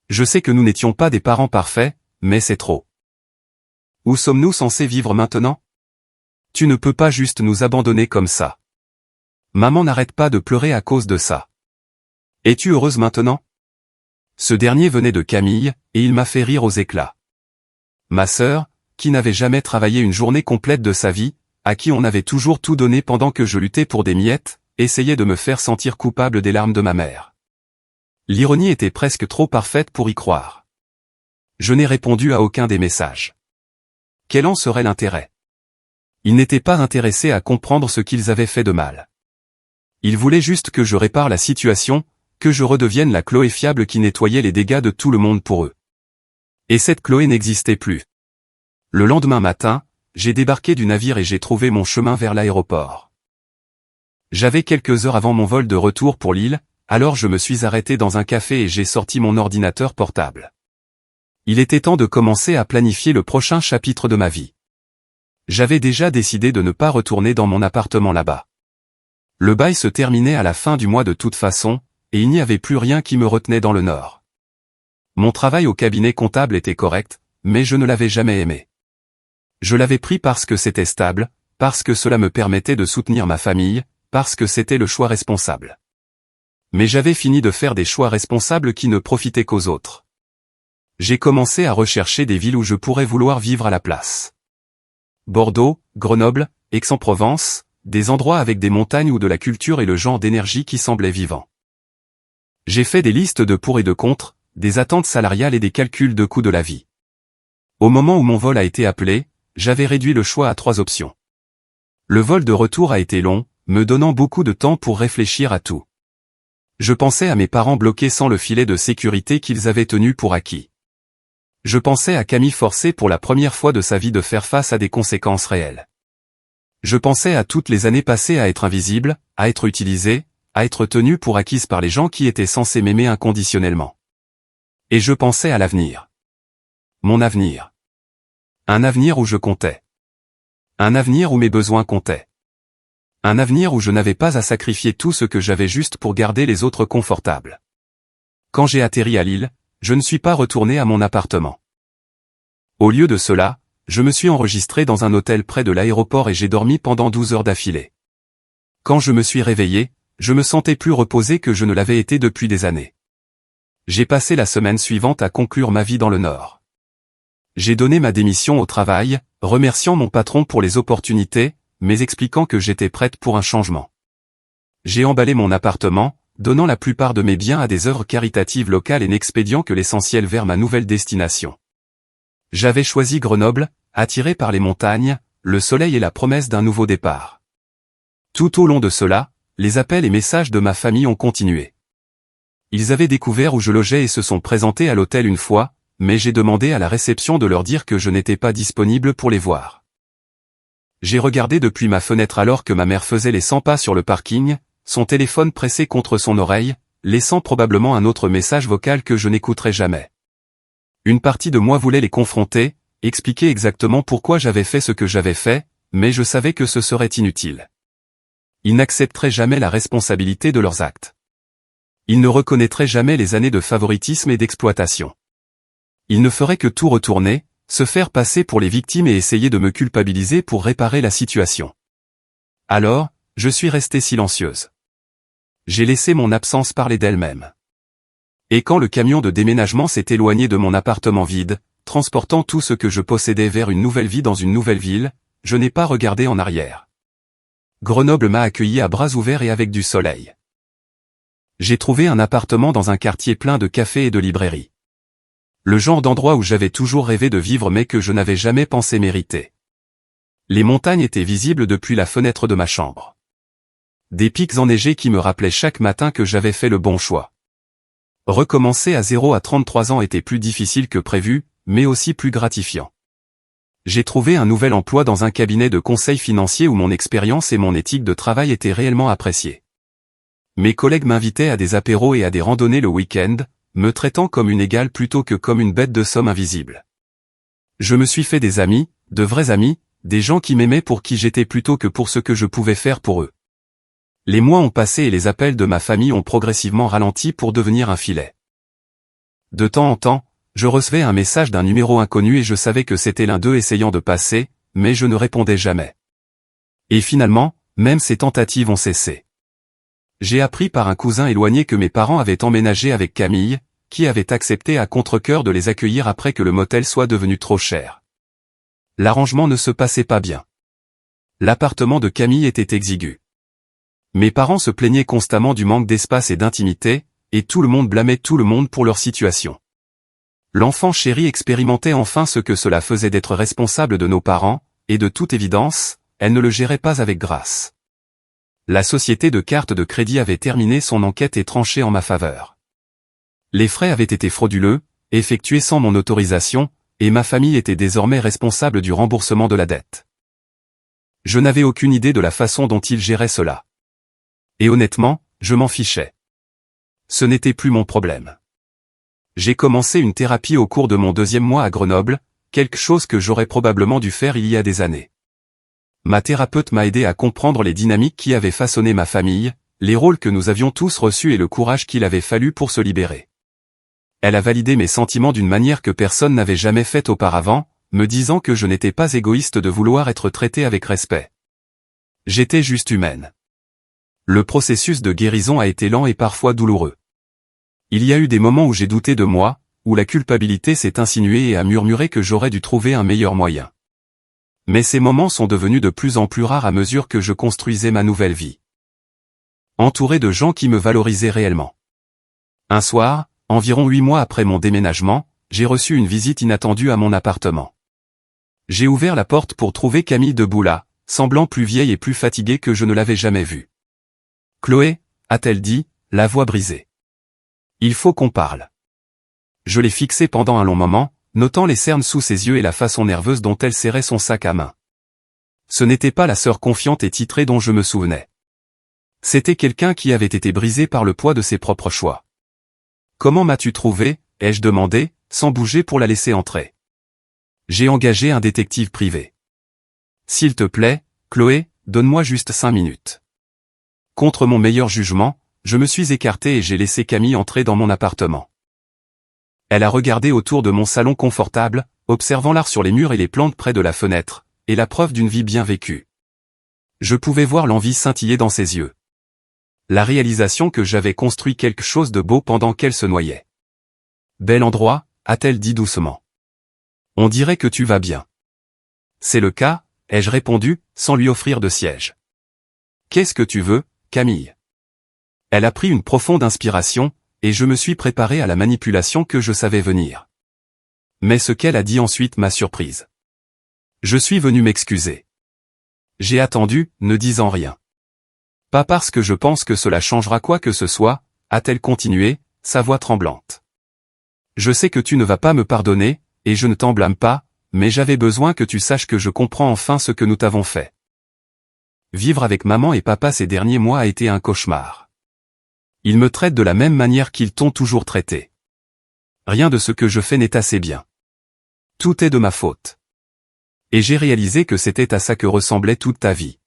Je sais que nous n'étions pas des parents parfaits, mais c'est trop. Où sommes-nous censés vivre maintenant? Tu ne peux pas juste nous abandonner comme ça. Maman n'arrête pas de pleurer à cause de ça. Es-tu heureuse maintenant? Ce dernier venait de Camille, et il m'a fait rire aux éclats. Ma sœur, qui n'avait jamais travaillé une journée complète de sa vie, à qui on avait toujours tout donné pendant que je luttais pour des miettes, essayait de me faire sentir coupable des larmes de ma mère. L'ironie était presque trop parfaite pour y croire. Je n'ai répondu à aucun des messages. Quel en serait l'intérêt? Ils n'étaient pas intéressés à comprendre ce qu'ils avaient fait de mal. Ils voulaient juste que je répare la situation, que je redevienne la Chloé fiable qui nettoyait les dégâts de tout le monde pour eux. Et cette Chloé n'existait plus. Le lendemain matin, j'ai débarqué du navire et j'ai trouvé mon chemin vers l'aéroport. J'avais quelques heures avant mon vol de retour pour l'île, alors je me suis arrêté dans un café et j'ai sorti mon ordinateur portable. Il était temps de commencer à planifier le prochain chapitre de ma vie. J'avais déjà décidé de ne pas retourner dans mon appartement là-bas. Le bail se terminait à la fin du mois de toute façon, et il n'y avait plus rien qui me retenait dans le Nord. Mon travail au cabinet comptable était correct, mais je ne l'avais jamais aimé. Je l'avais pris parce que c'était stable, parce que cela me permettait de soutenir ma famille, parce que c'était le choix responsable. Mais j'avais fini de faire des choix responsables qui ne profitaient qu'aux autres. J'ai commencé à rechercher des villes où je pourrais vouloir vivre à la place. Bordeaux, Grenoble, Aix-en-Provence, des endroits avec des montagnes ou de la culture et le genre d'énergie qui semblait vivant. J'ai fait des listes de pour et de contre, des attentes salariales et des calculs de coût de la vie. Au moment où mon vol a été appelé, j'avais réduit le choix à 3 options. Le vol de retour a été long, me donnant beaucoup de temps pour réfléchir à tout. Je pensais à mes parents bloqués sans le filet de sécurité qu'ils avaient tenu pour acquis. Je pensais à Camille forcée pour la première fois de sa vie de faire face à des conséquences réelles. Je pensais à toutes les années passées à être invisible, à être utilisé, à être tenu pour acquise par les gens qui étaient censés m'aimer inconditionnellement. Et je pensais à l'avenir. Mon avenir. Un avenir où je comptais. Un avenir où mes besoins comptaient. Un avenir où je n'avais pas à sacrifier tout ce que j'avais juste pour garder les autres confortables. Quand j'ai atterri à Lille, je ne suis pas retourné à mon appartement. Au lieu de cela, je me suis enregistré dans un hôtel près de l'aéroport et j'ai dormi pendant 12 heures d'affilée. Quand je me suis réveillé, je me sentais plus reposé que je ne l'avais été depuis des années. J'ai passé la semaine suivante à conclure ma vie dans le Nord. J'ai donné ma démission au travail, remerciant mon patron pour les opportunités, mais expliquant que j'étais prête pour un changement. J'ai emballé mon appartement, donnant la plupart de mes biens à des œuvres caritatives locales et n'expédiant que l'essentiel vers ma nouvelle destination. J'avais choisi Grenoble, attiré par les montagnes, le soleil et la promesse d'un nouveau départ. Tout au long de cela, les appels et messages de ma famille ont continué. Ils avaient découvert où je logeais et se sont présentés à l'hôtel une fois, mais j'ai demandé à la réception de leur dire que je n'étais pas disponible pour les voir. J'ai regardé depuis ma fenêtre alors que ma mère faisait les 100 pas sur le parking, son téléphone pressé contre son oreille, laissant probablement un autre message vocal que je n'écouterai jamais. Une partie de moi voulait les confronter, expliquer exactement pourquoi j'avais fait ce que j'avais fait, mais je savais que ce serait inutile. Ils n'accepteraient jamais la responsabilité de leurs actes. Ils ne reconnaîtraient jamais les années de favoritisme et d'exploitation. Ils ne feraient que tout retourner, se faire passer pour les victimes et essayer de me culpabiliser pour réparer la situation. Alors, je suis restée silencieuse. J'ai laissé mon absence parler d'elle-même. Et quand le camion de déménagement s'est éloigné de mon appartement vide, transportant tout ce que je possédais vers une nouvelle vie dans une nouvelle ville, je n'ai pas regardé en arrière. Grenoble m'a accueilli à bras ouverts et avec du soleil. J'ai trouvé un appartement dans un quartier plein de cafés et de librairies. Le genre d'endroit où j'avais toujours rêvé de vivre mais que je n'avais jamais pensé mériter. Les montagnes étaient visibles depuis la fenêtre de ma chambre. Des pics enneigés qui me rappelaient chaque matin que j'avais fait le bon choix. Recommencer à 0 à 33 ans était plus difficile que prévu, mais aussi plus gratifiant. J'ai trouvé un nouvel emploi dans un cabinet de conseil financier où mon expérience et mon éthique de travail étaient réellement appréciées. Mes collègues m'invitaient à des apéros et à des randonnées le week-end, me traitant comme une égale plutôt que comme une bête de somme invisible. Je me suis fait des amis, de vrais amis, des gens qui m'aimaient pour qui j'étais plutôt que pour ce que je pouvais faire pour eux. Les mois ont passé et les appels de ma famille ont progressivement ralenti pour devenir un filet. De temps en temps, je recevais un message d'un numéro inconnu et je savais que c'était l'un d'eux essayant de passer, mais je ne répondais jamais. Et finalement, même ces tentatives ont cessé. J'ai appris par un cousin éloigné que mes parents avaient emménagé avec Camille, qui avait accepté à contre-cœur de les accueillir après que le motel soit devenu trop cher. L'arrangement ne se passait pas bien. L'appartement de Camille était exigu. Mes parents se plaignaient constamment du manque d'espace et d'intimité, et tout le monde blâmait tout le monde pour leur situation. L'enfant chéri expérimentait enfin ce que cela faisait d'être responsable de nos parents, et de toute évidence, elle ne le gérait pas avec grâce. La société de cartes de crédit avait terminé son enquête et tranché en ma faveur. Les frais avaient été frauduleux, effectués sans mon autorisation, et ma famille était désormais responsable du remboursement de la dette. Je n'avais aucune idée de la façon dont ils géraient cela. Et honnêtement, je m'en fichais. Ce n'était plus mon problème. J'ai commencé une thérapie au cours de mon 2e mois à Grenoble, quelque chose que j'aurais probablement dû faire il y a des années. Ma thérapeute m'a aidé à comprendre les dynamiques qui avaient façonné ma famille, les rôles que nous avions tous reçus et le courage qu'il avait fallu pour se libérer. Elle a validé mes sentiments d'une manière que personne n'avait jamais faite auparavant, me disant que je n'étais pas égoïste de vouloir être traité avec respect. J'étais juste humaine. Le processus de guérison a été lent et parfois douloureux. Il y a eu des moments où j'ai douté de moi, où la culpabilité s'est insinuée et a murmuré que j'aurais dû trouver un meilleur moyen. Mais ces moments sont devenus de plus en plus rares à mesure que je construisais ma nouvelle vie. Entouré de gens qui me valorisaient réellement. Un soir, environ 8 mois après mon déménagement, j'ai reçu une visite inattendue à mon appartement. J'ai ouvert la porte pour trouver Camille debout là, semblant plus vieille et plus fatiguée que je ne l'avais jamais vue. « Chloé » a-t-elle dit, la voix brisée. « Il faut qu'on parle. » Je l'ai fixée pendant un long moment, notant les cernes sous ses yeux et la façon nerveuse dont elle serrait son sac à main. Ce n'était pas la sœur confiante et titrée dont je me souvenais. C'était quelqu'un qui avait été brisé par le poids de ses propres choix. « Comment m'as-tu trouvé » ai-je demandé, sans bouger pour la laisser entrer. J'ai engagé un détective privé. « S'il te plaît, Chloé, donne-moi juste 5 minutes. » Contre mon meilleur jugement, je me suis écarté et j'ai laissé Camille entrer dans mon appartement. Elle a regardé autour de mon salon confortable, observant l'art sur les murs et les plantes près de la fenêtre, et la preuve d'une vie bien vécue. Je pouvais voir l'envie scintiller dans ses yeux. La réalisation que j'avais construit quelque chose de beau pendant qu'elle se noyait. « Bel endroit » a-t-elle dit doucement. « On dirait que tu vas bien. »« C'est le cas » ai-je répondu, sans lui offrir de siège. « Qu'est-ce que tu veux, Camille ?» Elle a pris une profonde inspiration, et je me suis préparé à la manipulation que je savais venir. Mais ce qu'elle a dit ensuite m'a surprise. Je suis venu m'excuser. J'ai attendu, ne disant rien. Pas parce que je pense que cela changera quoi que ce soit, a-t-elle continué, sa voix tremblante. Je sais que tu ne vas pas me pardonner, et je ne t'en blâme pas, mais j'avais besoin que tu saches que je comprends enfin ce que nous t'avons fait. Vivre avec maman et papa ces derniers mois a été un cauchemar. Ils me traitent de la même manière qu'ils t'ont toujours traité. Rien de ce que je fais n'est assez bien. Tout est de ma faute. Et j'ai réalisé que c'était à ça que ressemblait toute ta vie.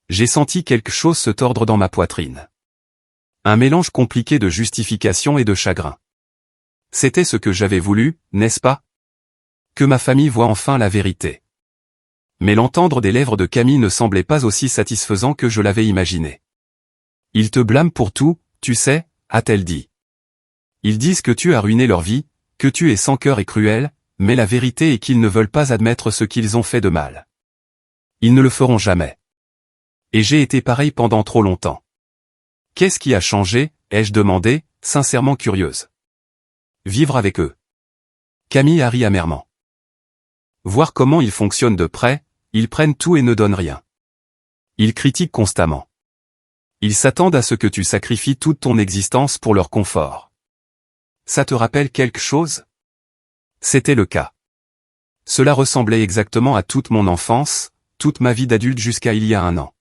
J'ai senti quelque chose se tordre dans ma poitrine. Un mélange compliqué de justification et de chagrin. C'était ce que j'avais voulu, n'est-ce pas? Que ma famille voie enfin la vérité. Mais l'entendre des lèvres de Camille ne semblait pas aussi satisfaisant que je l'avais imaginé. Ils te blâment pour tout, tu sais, a-t-elle dit. Ils disent que tu as ruiné leur vie, que tu es sans cœur et cruel, mais la vérité est qu'ils ne veulent pas admettre ce qu'ils ont fait de mal. Ils ne le feront jamais. Et j'ai été pareil pendant trop longtemps. Qu'est-ce qui a changé, ai-je demandé, sincèrement curieuse. Vivre avec eux. Camille a ri amèrement. Voir comment ils fonctionnent de près, ils prennent tout et ne donnent rien. Ils critiquent constamment. Ils s'attendent à ce que tu sacrifies toute ton existence pour leur confort. Ça te rappelle quelque chose? C'était le cas. Cela ressemblait exactement à toute mon enfance, toute ma vie d'adulte jusqu'à il y a 1 an.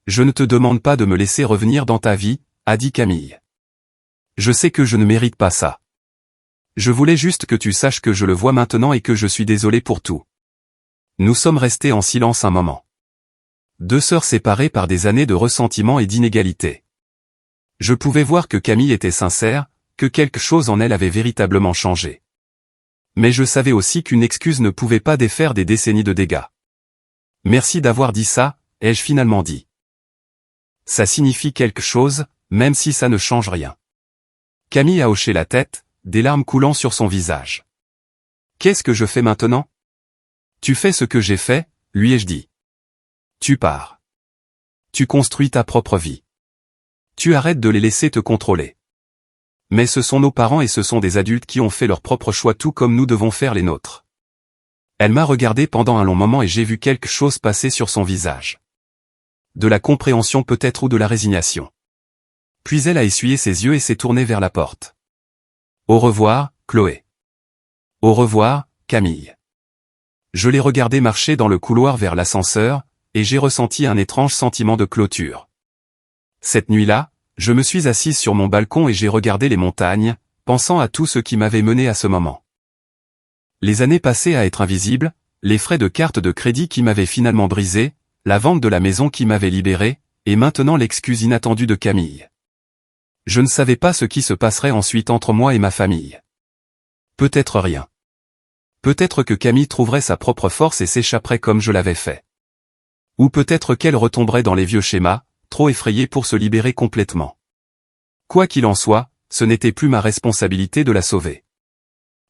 Je ne te demande pas de me laisser revenir dans ta vie, a dit Camille. Je sais que je ne mérite pas ça. Je voulais juste que tu saches que je le vois maintenant et que je suis désolé pour tout. Nous sommes restés en silence un moment. 2 sœurs séparées par des années de ressentiment et d'inégalité. Je pouvais voir que Camille était sincère, que quelque chose en elle avait véritablement changé. Mais je savais aussi qu'une excuse ne pouvait pas défaire des décennies de dégâts. Merci d'avoir dit ça, ai-je finalement dit. Ça signifie quelque chose, même si ça ne change rien. Camille a hoché la tête, des larmes coulant sur son visage. Qu'est-ce que je fais maintenant? Tu fais ce que j'ai fait, lui ai-je dit. Tu pars. Tu construis ta propre vie. Tu arrêtes de les laisser te contrôler. Mais ce sont nos parents et ce sont des adultes qui ont fait leur propre choix tout comme nous devons faire les nôtres. Elle m'a regardé pendant un long moment et j'ai vu quelque chose passer sur son visage. De la compréhension peut-être ou de la résignation. Puis elle a essuyé ses yeux et s'est tournée vers la porte. Au revoir, Chloé. Au revoir, Camille. Je l'ai regardée marcher dans le couloir vers l'ascenseur, et j'ai ressenti un étrange sentiment de clôture. Cette nuit-là, je me suis assise sur mon balcon et j'ai regardé les montagnes, pensant à tout ce qui m'avait mené à ce moment. Les années passées à être invisibles, les frais de carte de crédit qui m'avaient finalement brisé, la vente de la maison qui m'avait libéré, et maintenant l'excuse inattendue de Camille. Je ne savais pas ce qui se passerait ensuite entre moi et ma famille. Peut-être rien. Peut-être que Camille trouverait sa propre force et s'échapperait comme je l'avais fait. Ou peut-être qu'elle retomberait dans les vieux schémas, trop effrayée pour se libérer complètement. Quoi qu'il en soit, ce n'était plus ma responsabilité de la sauver.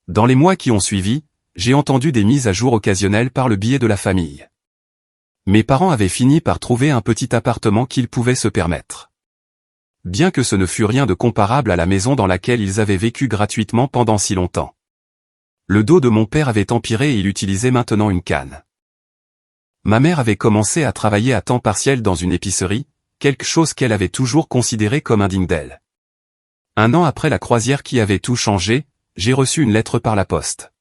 Dans les mois qui ont suivi, j'ai entendu des mises à jour occasionnelles par le biais de la famille. Mes parents avaient fini par trouver un petit appartement qu'ils pouvaient se permettre. Bien que ce ne fût rien de comparable à la maison dans laquelle ils avaient vécu gratuitement pendant si longtemps. Le dos de mon père avait empiré et il utilisait maintenant une canne. Ma mère avait commencé à travailler à temps partiel dans une épicerie, quelque chose qu'elle avait toujours considéré comme indigne d'elle. Un an après la croisière qui avait tout changé, j'ai reçu une lettre par la poste.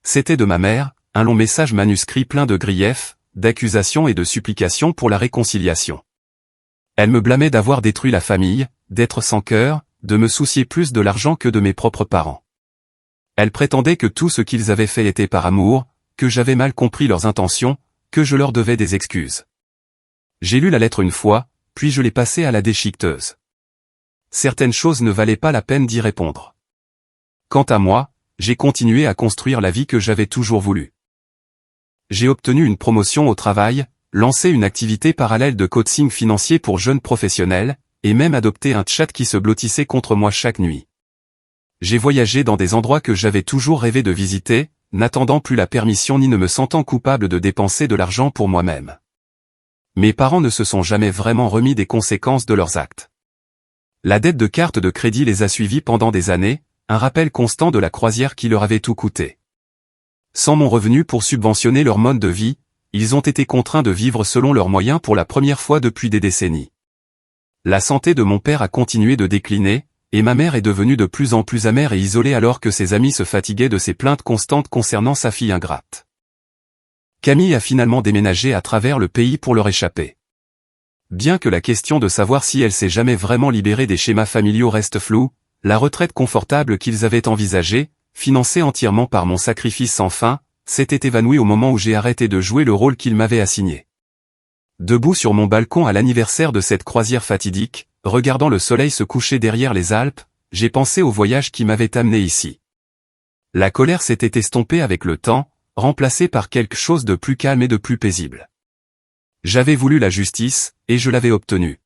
C'était de ma mère, un long message manuscrit plein de griefs, d'accusations et de supplications pour la réconciliation. Elle me blâmait d'avoir détruit la famille, d'être sans cœur, de me soucier plus de l'argent que de mes propres parents. Elle prétendait que tout ce qu'ils avaient fait était par amour, que j'avais mal compris leurs intentions, que je leur devais des excuses. J'ai lu la lettre une fois, puis je l'ai passée à la déchiqueteuse. Certaines choses ne valaient pas la peine d'y répondre. Quant à moi, j'ai continué à construire la vie que j'avais toujours voulu. J'ai obtenu une promotion au travail, lancé une activité parallèle de coaching financier pour jeunes professionnels, et même adopté un chat qui se blottissait contre moi chaque nuit. J'ai voyagé dans des endroits que j'avais toujours rêvé de visiter, n'attendant plus la permission ni ne me sentant coupable de dépenser de l'argent pour moi-même. Mes parents ne se sont jamais vraiment remis des conséquences de leurs actes. La dette de carte de crédit les a suivis pendant des années, un rappel constant de la croisière qui leur avait tout coûté. Sans mon revenu pour subventionner leur mode de vie, ils ont été contraints de vivre selon leurs moyens pour la première fois depuis des décennies. La santé de mon père a continué de décliner, et ma mère est devenue de plus en plus amère et isolée alors que ses amis se fatiguaient de ses plaintes constantes concernant sa fille ingrate. Camille a finalement déménagé à travers le pays pour leur échapper. Bien que la question de savoir si elle s'est jamais vraiment libérée des schémas familiaux reste floue, la retraite confortable qu'ils avaient envisagée, financée entièrement par mon sacrifice sans fin, s'était évanouie au moment où j'ai arrêté de jouer le rôle qu'ils m'avaient assigné. Debout sur mon balcon à l'anniversaire de cette croisière fatidique, regardant le soleil se coucher derrière les Alpes, j'ai pensé au voyage qui m'avait amené ici. La colère s'était estompée avec le temps, remplacée par quelque chose de plus calme et de plus paisible. J'avais voulu la justice, et je l'avais obtenue.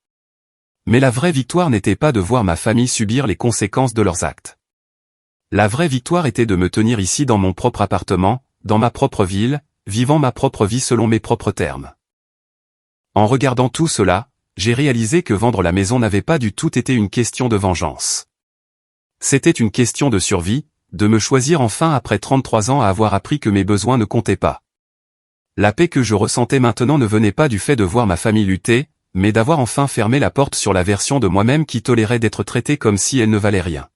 Mais la vraie victoire n'était pas de voir ma famille subir les conséquences de leurs actes. La vraie victoire était de me tenir ici dans mon propre appartement, dans ma propre ville, vivant ma propre vie selon mes propres termes. En regardant tout cela, j'ai réalisé que vendre la maison n'avait pas du tout été une question de vengeance. C'était une question de survie, de me choisir enfin après 33 ans à avoir appris que mes besoins ne comptaient pas. La paix que je ressentais maintenant ne venait pas du fait de voir ma famille lutter, mais d'avoir enfin fermé la porte sur la version de moi-même qui tolérait d'être traitée comme si elle ne valait rien.